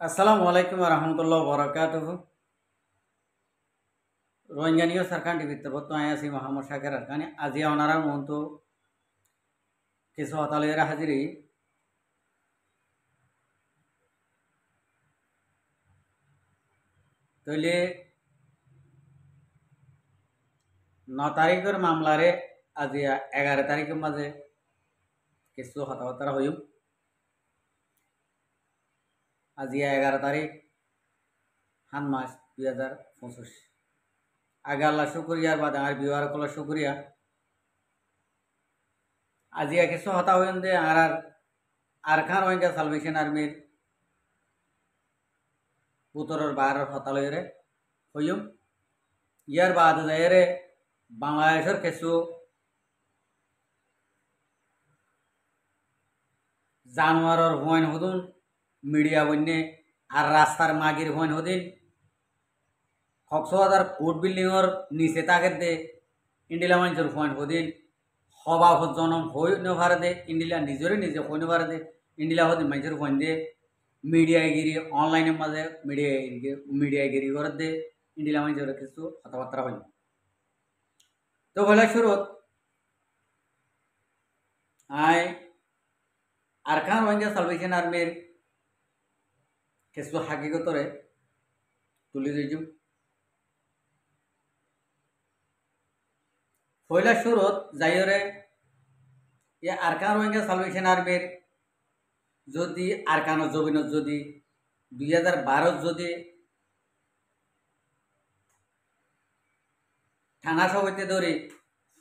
আসসালামু আলাইকুম রহমতুল্লাহ বরকাতুহ রোহিঙ্গানীয় সরকার টিভিতে বর্তমানে আছি মোহাম্মদ শাকের আরকানি আজি ওনারা মহন্ত কিছু হতালের হাজিরি তৈলে 9 তারিখের মামলারে আজি 11 তারিখের মাঝে কিছু হতাহতারা হইম আজি 11 তারিখ হান মাস 2025 আগে আল্লাহ শুক্রিয়ার বাদ আর বিওয়ার কলা শুক্রিয়া আজি কিছু হতা হইম দে আরখান রোহিঙ্গা সালভেশন আর্মির পুতরের বাহারের হতালয়রে হইম ইয়ার বাদ যাইরে বাংলাদেশের কিছু জানোয়ারের হুয়াইন হদুন মিডিয়া বন্যে আর রাস্তার মাগির হুয়াইন হদিন কক্সবাজার কোর্ট বিল্ডিংর নিচে তাকে দে ইন্ডিলা মানুষের হুয়াইন হদিন হবা জনম হই নেভার দে ইন্ডিলা নিজরে নিজে হই নেভার দে ইন্ডিলা হদিন মানুষের হুয়াইন দে মিডিয়াগিরি অনলাইনের মাঝে মিডিয়াগিরি করে দে ইন্ডিলা মানুষের কিছু কথাবার্তা হয় তো বলে শুরুত আই আরকান রোহিঙ্গা সালভেশন আর্মির কিছু হাকিকতরে তুলি দিয়েছু পয়লা শুরুত যাইরে এ আরকান রোহিঙ্গা সালভেশন আর্মির যদি আরকান জবিনত যদি 2012 যদি থানা সভাতে ধরে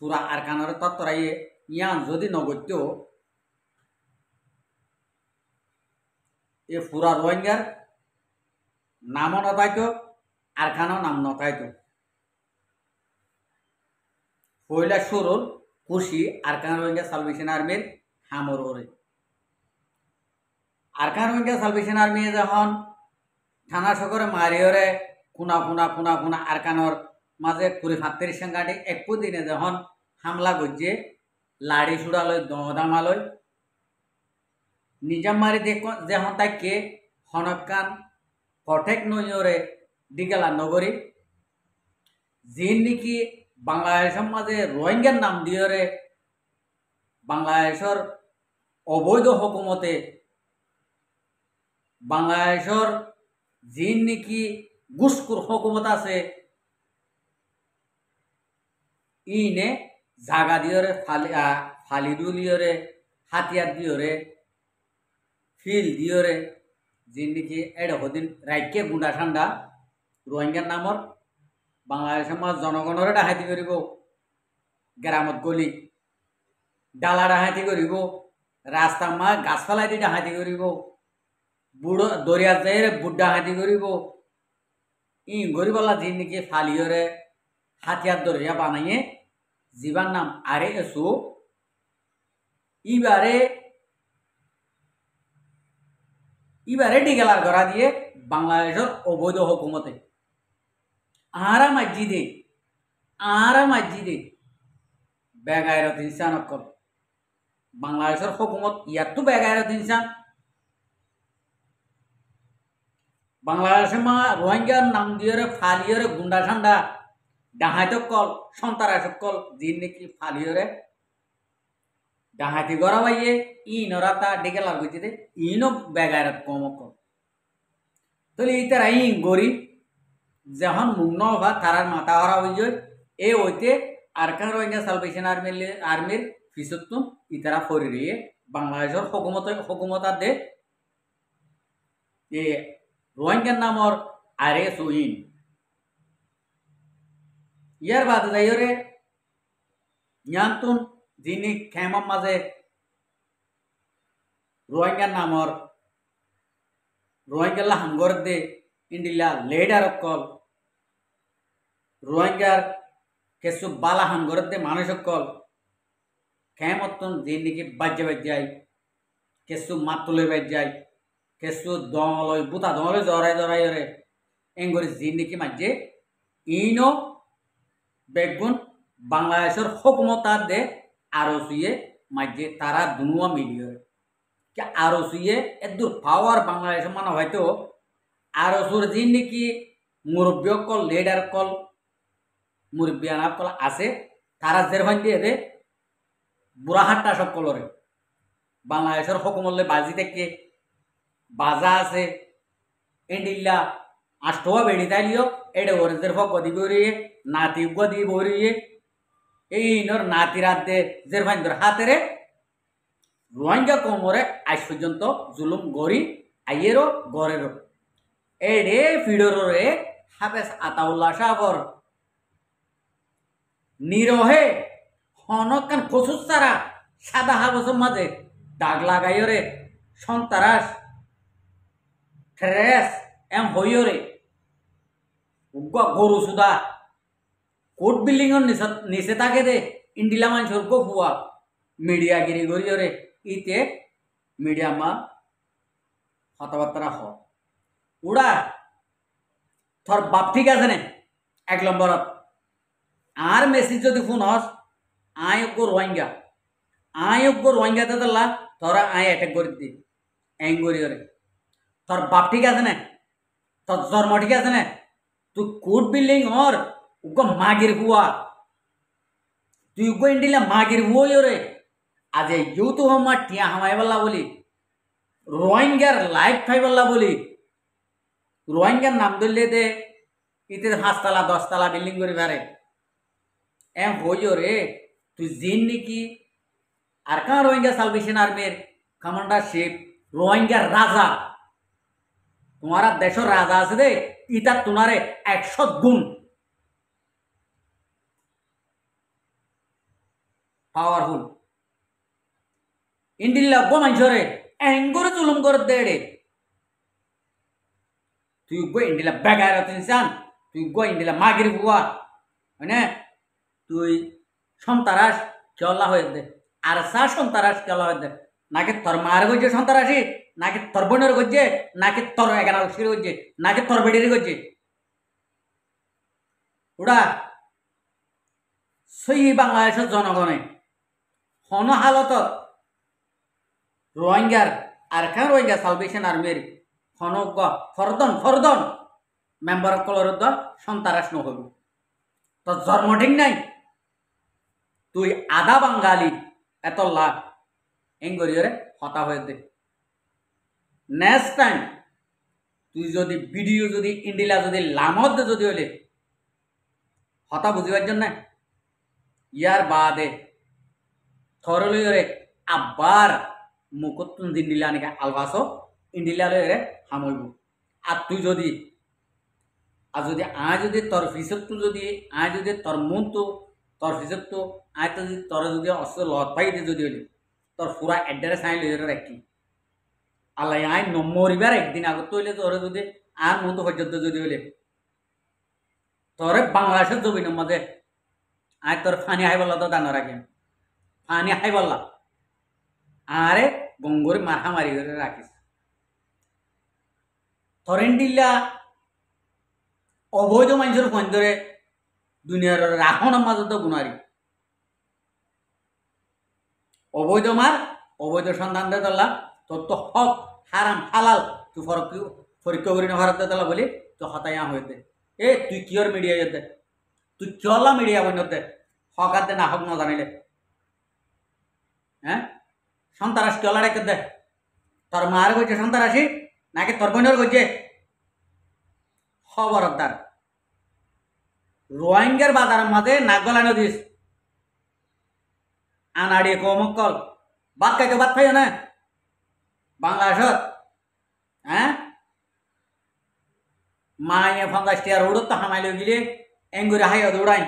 পুরা আরকানের তত্তরাইয়ে ইয়ান যদি নগত্য এ পুরা রোহিঙ্গার নামও নতাইতো আরকানও নাম নতাইতো পয়লা শুরুর খুশি আরকান রোহিঙ্গা সালভেশন আর্মির হামর ওরে আরকান রোহিঙ্গা সালভেশন আর্মি যখন থানা সকরে মারিওরে কুনা আরকানর মাঝে 20-35 সংখ্যাটি একপু দিনে যখন হামলা গজ্জে লাড়ি ছুড়ালয় দমদামালয় নিজাম মারি যখন তাকে হনকান কটেক নইরে দিগেলা নগরী যিন নাকি বাংলাদেশের মাঝে রোহিঙ্গার নাম দিয়রে বাংলাদেশের অবৈধ হুকুমতে বাংলাদেশের যিন নাকি ঘুষখোর হুকুমত আছে ইনে জাগা দিয়রে ফালিদু দিয়রে হাতিয়ার দিয়রে ফিল দিয়রে যিন নাকি এটা হদিন রাইকে গুন্ডা ঠান্ডা রোহিঙ্গার নামর বাংলাদেশের মাঝ জনগণরে ডাহাতি করিব গ্রামত গলি ডালা ডাহাতি করিব রাস্তা মা গাছ ফেলাই দি ডাহাতি করিব বুড়ো দরিয়া যাই বুট ডাহাতি করিব ই গরিবালা যিন নাকি ফালিয়রে হাতিয়ার দরিয়া বানাইয়ে জীবার নাম আরে এসু ইবারে ডিগেলার গড়া দিয়ে বাংলাদেশের অবৈধ হুকুমতে আরা মসজিদে বেগায়রত ইনসান অকল বাংলাদেশের হুকুমত ইয়াতো বেগায়রত ইনসান বাংলাদেশের মা রোহিঙ্গার নাম দিয়ে ফালিয়রে গুন্ডা ঠান্ডা ডাহাইত কল সন্তারা সকল যিন নাকি ফালিয়রে ডাহাতি গড়া বাইয়ে ইনরাতা ডিগেলার গতিতে ইনো বেগায়রত কম কল তাহলে এই তারা ইন গরিব যখন মুগ্ন হবা তারার মাথা হরা হয়ে যায় এ ওইতে আরকান রোহিঙ্গা সালভেশন আর্মির ফিসতুন ইতারা ফরি রিয়ে বাংলাদেশের হুকুমতার দে এ রোহিঙ্গার নামর আরে সুইন ইয়ার বাদ যাইরে ইয়ান্তুন যিনি খেমার মাঝে রোহিঙ্গার নামর রোহিঙ্গাল্লা হামগর দে ইন্ডিলা লেডার কল রোহিঙ্গার কিছু বালা হামগর দে মানুষ কল খেমতন যিন নাকি বাজ্যাই কিছু মাতুলে বাজ্যাই কিছু দমলয় বুতা দমলয় জড়াই রে এঙ্গরি যিন নাকি মাঝে ইনো বেগুন বাংলাদেশের হুকুমতার দে আরো সুয়ে মাঝে তারা দুনুয়া মিলিয়ে আরো সুয়ে এদুর পাওয়ার বাংলাদেশের মানে হয়তো আর ওসুর যিন নাকি মুরব্বী কল লিডার কল মুরব্বিয়ানা কল আছে তারা জেরভান দিয়ে দে বুড়াহাট্টা সব কলরে বাংলাদেশের হকুমল্লে বাজি থেকে বাজা আছে এন্ডিল্লা আষ্টवा বেড়ি তাইলিও এডে ওরদের ফক গদি বরিয়ে নাতি গদি বরিয়ে এই নর নাতি রাত দে জেরভান দর হাতেরে রোহিঙ্গা কোমরে আজ পর্যন্ত জুলুম গরি আইয়েরও গরেরও এডে ফিডোরে হাফেজ আতাউল্লাহ সাহর নিরহে হনকান কচুর সারা সাদা হাবসের মাঝে দাগ লাগাইরে সন্তারাস ট্রেস এম হইরে গরু সুদা কোর্ট বিল্ডিং নিচে থাকে দে ইন্ডিলা মানুষের গফুয়া মিডিয়াগিরি গরিয়রে ইতে মিডিয়া মা কথাবার্তা হ উড়া তোর বাপ ঠিক আছে না 1 নম্বরত আর মেসেজ যদি ফোন হস আয়োগ্য রোহিঙ্গাতে দিলা তোরা আয় অ্যাটাক করে দি এঙ্গরিয়রে তোর বাপ ঠিক আছে না তোর জন্ম ঠিক আছে না তুই কোর্ট বিল্ডিং ওর উগ্র মাগির হুয়া তুই উগ্র ইন্ডিলা মাগির হুয়োরে আজ ইউ তো আমার টিয়া হামাই বললা বলি রোহিঙ্গার লাইফ খাই বললা বলি রোহিঙ্গার নাম ধরলে দে ইতে 5 তলা 10 তলা বিল্ডিং করে পারে এম হইরে তুই জিন নাকি আর কাঁ রোহিঙ্গা সালভেশন আর্মির কমান্ডারশিপ রোহিঙ্গার রাজা তোমারা দেশের রাজা আছে দে ইটা তোমারে 100 গুণ পাওয়ারফুল ইন্ডিল্লা গো মানুষরে এঙ্গরে চুলুম করে দেড়ে তুই গো ইন্ডিলা বেগার তিনসান তুই গো ইন্ডিলা মাগির বুয়া মানে তুই সন্তারাস কেলা হয়ে দে আর সা সন্তারাস কেলা হয়ে দে নাকি তোর মায়ের গজ্জে সন্তারাসি নাকি তোর বোনের গজ্জে নাকি তোর 11 শির গজ্জে নাকি তোর বেডির গজ্জে ওরা সেই বাংলাদেশের জনগণে হন হালত রোহিঙ্গার আর খান রোহিঙ্গা সালভেশন আর্মির হনজ্ঞ ফরদন মেম্বার কলর সন্তারাস নহব তোর জন্ম ঠিক নাই তুই আধা বাঙালি এত লাভ এঙ্গরিয়রে হতা হয়ে দে নেক্সট টাইম তুই যদি ভিডিও যদি ইন্ডিলা যদি লামত যদি হলে হতা বুঝিবার জন্য ইয়ার বাদে থরলিয়রে আবার মুকুতুন দিন্ডিলা নাকি আলবাসো ইন্ডিলা লয়রে হামইব আর তুই যদি যদি তোর ফিসত যদি যদি তোর মন তো তোর ফিসত তো তো যদি তোর যদি অস্ত্র লত পাই দে যদি হলে তোর পুরা এড্রেস লইরে রাখি আল্লাহ মরিবার একদিন আগত হইলে তোর যদি আর মন তো পর্যন্ত যদি হইলে তোরে বাংলাদেশের জমিনের মধ্যে তোর ফানি হাই বললা তো দানা রাখি ফানি হাই বললা আরে গঙ্গরে মারামারি করে রাখিস থরেন্ডিল্লা অবৈধ মানুষের ফোন ধরে দুনিয়ার রাখনের মাজত গুণারি অবৈধ সন্ধান দে তোলা তোর তো হক হারাম হালাল তুই পরীক্ষা করি না ভারত তোলা বলি তো হতাইয়া হয়ে দে তুই কিয়র মিডিয়া দে তুই কিয়লা মিডিয়া বন্য দে হক আর দে না হক না জানিলে হ্যাঁ সন্তারাস কিয়লা রেখে দে তোর মার গেছে সন্তারাসি নাকি তোর বোনের গেছে খবরদার রোহিঙ্গার বাজারের মাঝে নাক গলানো দিস আনাড়িয়ে কমকল বাদ খাইতে বাদ খাইও না বাংলাদেশত হ্যাঁ মায়ে 50 টাকা রোডত তো হামাই লই গিলে এঙ্গুরে হাইয়া দৌড়াই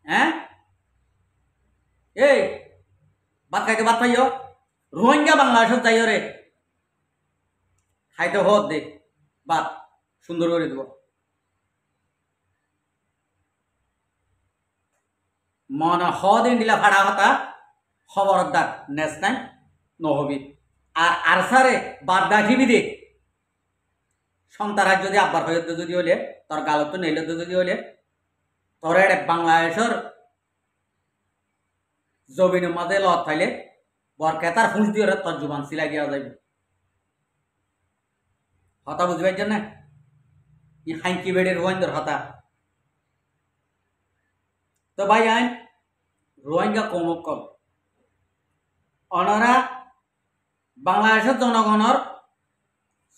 হ্যাঁ এই বাদ খাইতে বাদ খাইও রোহিঙ্গা বাংলাদেশত যাইও রে খাইতে হত দে বাদ সুন্দর করে দেব মনে হদিন দিলা ভাড়া হতা খবরদার নেক্সট টাইম নহবি আর সারে বাদ দাখিবি দে সন্তারাজ যদি আব্বার হয়ে যদি হলে তোর গালত নেইলে যদি হলে তোর বাংলাদেশের জমিনের মাঝে লত থাইলে বরকেতার ফুঁস দিয়ে তোর জুবান সিলাই দেওয়া যাবে হতা বুঝবার জন্য হাইকি বেডের রোহিঙ্গার হতা তো ভাই আইন রোহিঙ্গা কমকল অনারা বাংলাদেশের জনগণের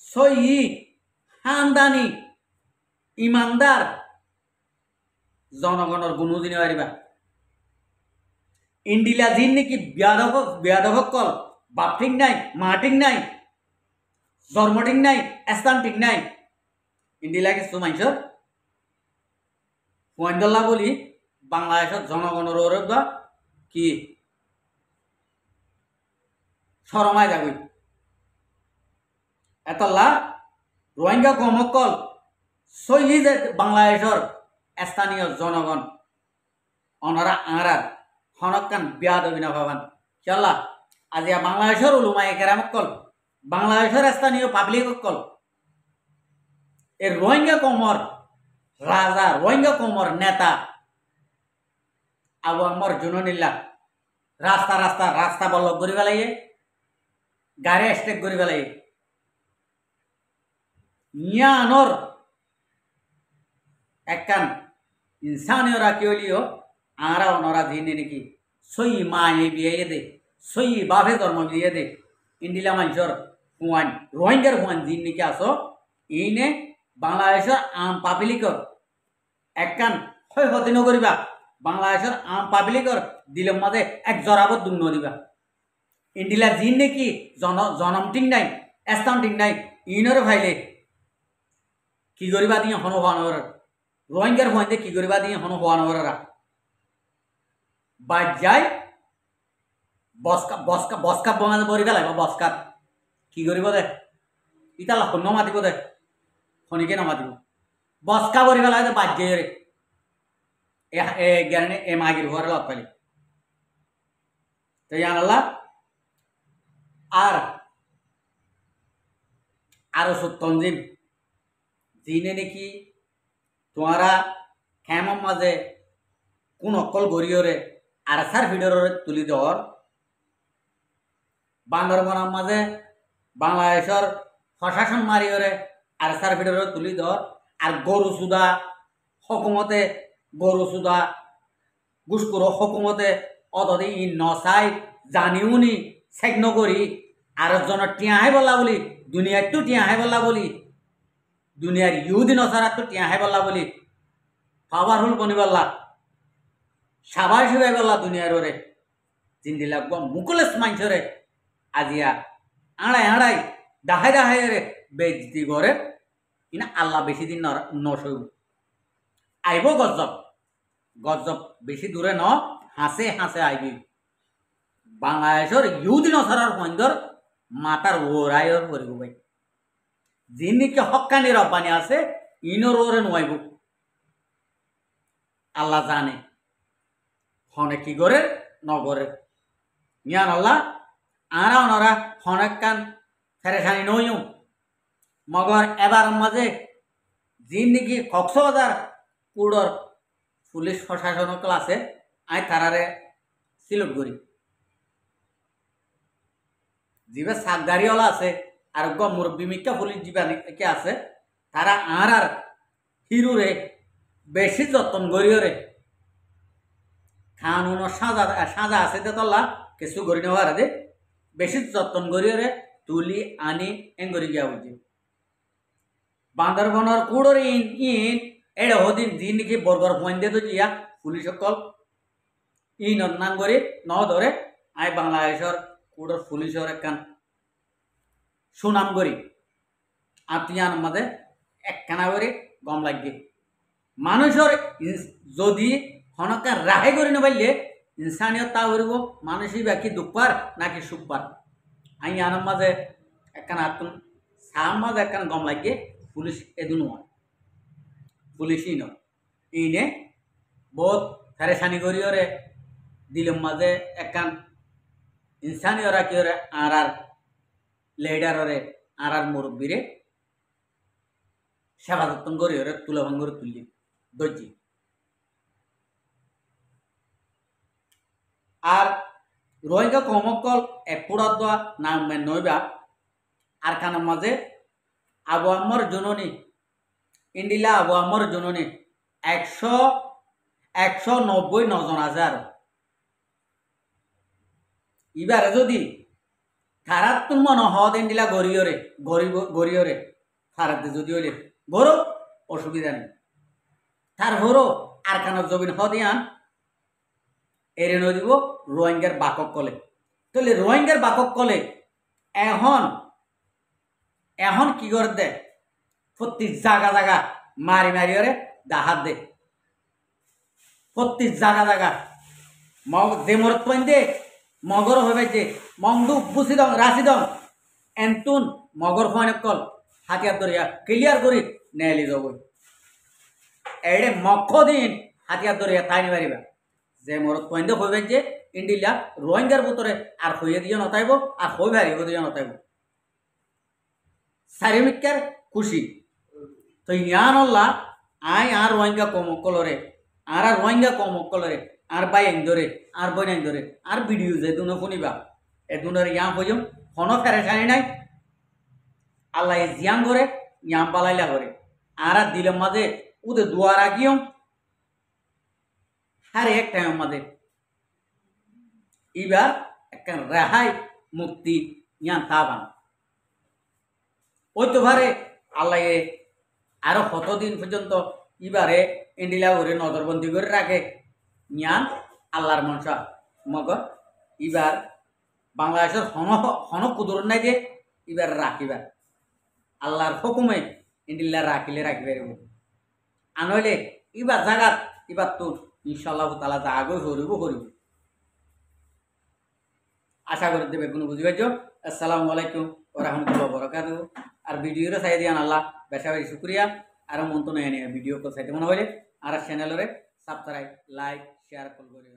সহি খানদানি ইমানদার জনগণের গুণ দিনে পারিবা ইন্ডিলা জিন নাকি বিয়াদব কল বাপ ঠিক নাই মা ঠিক নাই জন্ম ঠিক নাই স্থান ঠিক নাই ইন্ডিলা কিছু মানুষের পয়েন্টল্লা বলি বাংলাদেশের জনগণের ওর কি শরমায় যাবি এতলা রোহিঙ্গা কমকল সহি বাংলাদেশের স্থানীয় জনগণ অনারা আঁরার হনকান বিয়াদবি না ভাবান চলা আজি বাংলাদেশের উলুমাই কেরামকল বাংলাদেশের স্থানীয় পাবলিক কল এ রোহিঙ্গা কমর রাজা রোহিঙ্গা কমর নেতা আবু আমার জুননিল্লা রাস্তা রাস্তা রাস্তা বল্লভ করি পেলাইয়ে গাড়ি স্টেক করি পেলাইয়ে নিয়ানোর একখান ইনসানীয় রাখি হলিও আরা ওনারা দিনে নাকি সই মায়ে বিয়ে দে সই বাপে ধর্ম বিয়ে দে ইন্ডিলা মানুষের হুয়ান রোহিঙ্গার হুয়ান দিন নাকি আসো ইনে বাংলাদেশের আম পাবলিকর একখান হয় হতে নকরিবা বাংলাদেশের আম পাবলিকর দিলের মাঝে এক জরাবত দুম নদিবা ইন্ডিলা দিন নাকি জনম ঠিক নাই স্থান ঠিক নাই ইনরে ভাইলে কি করিবা দিয়ে হন হওয়া নগর রোহিঙ্গার হুয়াইতে কি করিবা দিয়ে হন হওয়া নগররা বাদ যায় বসকা বসকা বসকা বঙাতে বরি পেলাই বসকা কি করিব দে ইতালা শূন্য মাতিব দে শনিকে নামাতিব বসকা বরি পেলাই বাদ যায় রে এ জ্ঞানে এ মাগির ঘরে লগ পালি তো জানালা আর আরো সত্যঞ্জিম জিনে নাকি তোমারা খেমর মাঝে কোন অকল গড়িয়রে আর সার ভিডিওরে তুলি দেওয়ার বান্দরবনের মাঝে বাংলাদেশের প্রশাসন মারিয়রে আর সার ভিডিওরে তুলি দেওয়ার আর গরু সুদা হকুমতে গরু সুদা ঘুষখোর হকুমতে অতদি ই নসাই জানিওনি চেক নকরি আর জনের টিয়াহে বলা বলি দুনিয়ার তো টিয়াহে বলা বলি দুনিয়ার ইহুদি নসারাত তো টিয়াহে বলা বলি পাওয়ারফুল বনি বললা সাবাই সুবাই বললা দুনিয়ার ওরে জিন্দি লাগবো মুকুলেস মাইছরে আজিয়া আড়াই আড়াই দাহাই দাহাই রে বেজতি করে ইনা আল্লাহ বেশি দিন নসইব আইব গজব গজব বেশি দূরে ন হাসে হাসে আইবি বাংলাদেশের ইহুদি নসারার পয়েন্টর মাতার ওরাইর করিব ভাই যিনিকে হক্কানি রব্বানি আছে ইনর ওরে নোয়াইব আল্লাহ জানে হনে কি করে নগরে মিয়ান আল্লাহ আরা ওনারা হনেক কান ফেরেখানি নইও মগর এবার মাঝে যিন নাকি কক্সবাজার কুড়র পুলিশ প্রশাসন ক্লাসে আই তারারে সিলেক্ট করি যিবা সাকদারিওয়ালা আছে আর মুরব্বী মিকা পুলিশ যিবা কে আছে তারা আর হিরুরে বেশি যত্ন করিওরে কানুন সাজা সাজা আছে তেতলা কিছু করি নেওয়ার দে বেশি যত্ন করিওরে তুলি আনি এঙ্গরি গিয়া বুঝি বান্দরবনের কুড়োর ইন ইন এড়ে হদিন দিন নাকি বর্গর পয়েন্ট দিয়ে তো জিয়া পুলিশ সকল ইন নাম করে ন ধরে আই বাংলাদেশের কুড়োর পুলিশের একখান সুনাম করি আত্মীয়ান মাঝে একখানা করে গম লাগবে মানুষের যদি হনকা রাহে করে নেবাইলে ইনসানিয়ত তা করব মানুষই বাকি দুঃখবার নাকি সুখবার আই আনার মাঝে একখান আত্ম সার মাঝে একখান গম লাগে পুলিশ এদু নয় পুলিশই নয় ইনে বহুত ফেরেশানি করিওরে দিলের মাঝে একখান ইনসানিয়রা কি ওরে আর লেডারে আর মুরব্বীরে সেবা যত্ন করি ওরে তুলে ভাঙ্গরে তুললি দর্জি আর রোহিঙ্গা কমকল এপুরা দোয়া নাম নইবা আর কানের মাঝে আবু আম্মর জননী ইন্ডিলা আবু আম্মর জননী 190 নজন হাজার এবারে যদি খারাপ তুন মনে হদ ইন্ডিলা গরিয়রে ফারাতে যদি হইলে বড় অসুবিধা নেই তার হরো আর খানার জমিন হদিয়ান এরে নয় দিব রোহিঙ্গার বাকক কলে তাহলে রোহিঙ্গার বাকক কলে এখন কি করে দে প্রতি জায়গা জায়গা মারি মারি ওরে দাহাত দে প্রতি জায়গা জায়গা যে মরত পয়েন দে মগর হয়ে যে মংদু বুসি দং রাশি দং এন্তুন মগর ফোনে কল হাতিয়ার দরিয়া ক্লিয়ার করি নেলি যাব এড়ে মক্ষ দিন হাতিয়ার দরিয়া তাই নিবারিবা যে মরত পয়েন দে হইবে যে ইন্ডিলা রোহিঙ্গার ভিতরে আর হইয়ে দিয়ে নতাইব আর হই ভারিব দিয়ে নতাইব চারিমিকার খুশি তো ইয়ান আল্লাহ আই আর রোহিঙ্গা কমকলরে আর রোহিঙ্গা কমকলরে আর বাইং ধরে আর বইনাইন ধরে আর ভিডিও যে দুনো শুনিবা এ দুনোর ইয়াম হইম কোনো ফেরেশানি নাই আল্লাহ জিয়াং করে ইয়াম পালাইলা করে আর দিলের মাঝে উদে দুয়ার আগিয়ম আর এক টাইমের মাঝে এবার একটা রেহাই মুক্তি ইয়ান তাবান ওই তো ভারে আল্লাহ আরো কতদিন পর্যন্ত এবারে ইন্ডিলা করে নজরবন্দি করে রাখে জ্ঞান আল্লাহর মনসা মগর এবার বাংলাদেশের হন কুদুর নাই যে এবার রাখিবার আল্লাহর হুকুমে ইন্ডিলা রাখিলে রাখিবার আনহলে এবার জাগাত এবার তো ইনশাল্লাহ তালা জাগো হরিব আশা করে দেবে কোনো বুঝি পাইছ আসসালামু আলাইকুম ওয়া রাহমাতুল্লাহি ওয়া বারাকাতুহু আর ভিডিওরে চাই দিয়ান আল্লাহ বেশা বেশি শুক্রিয়া আর মন তো নেই ভিডিও কল চাইতে মনে হইলে আর চ্যানেলরে সাবস্ক্রাইব লাইক শেয়ার কল করে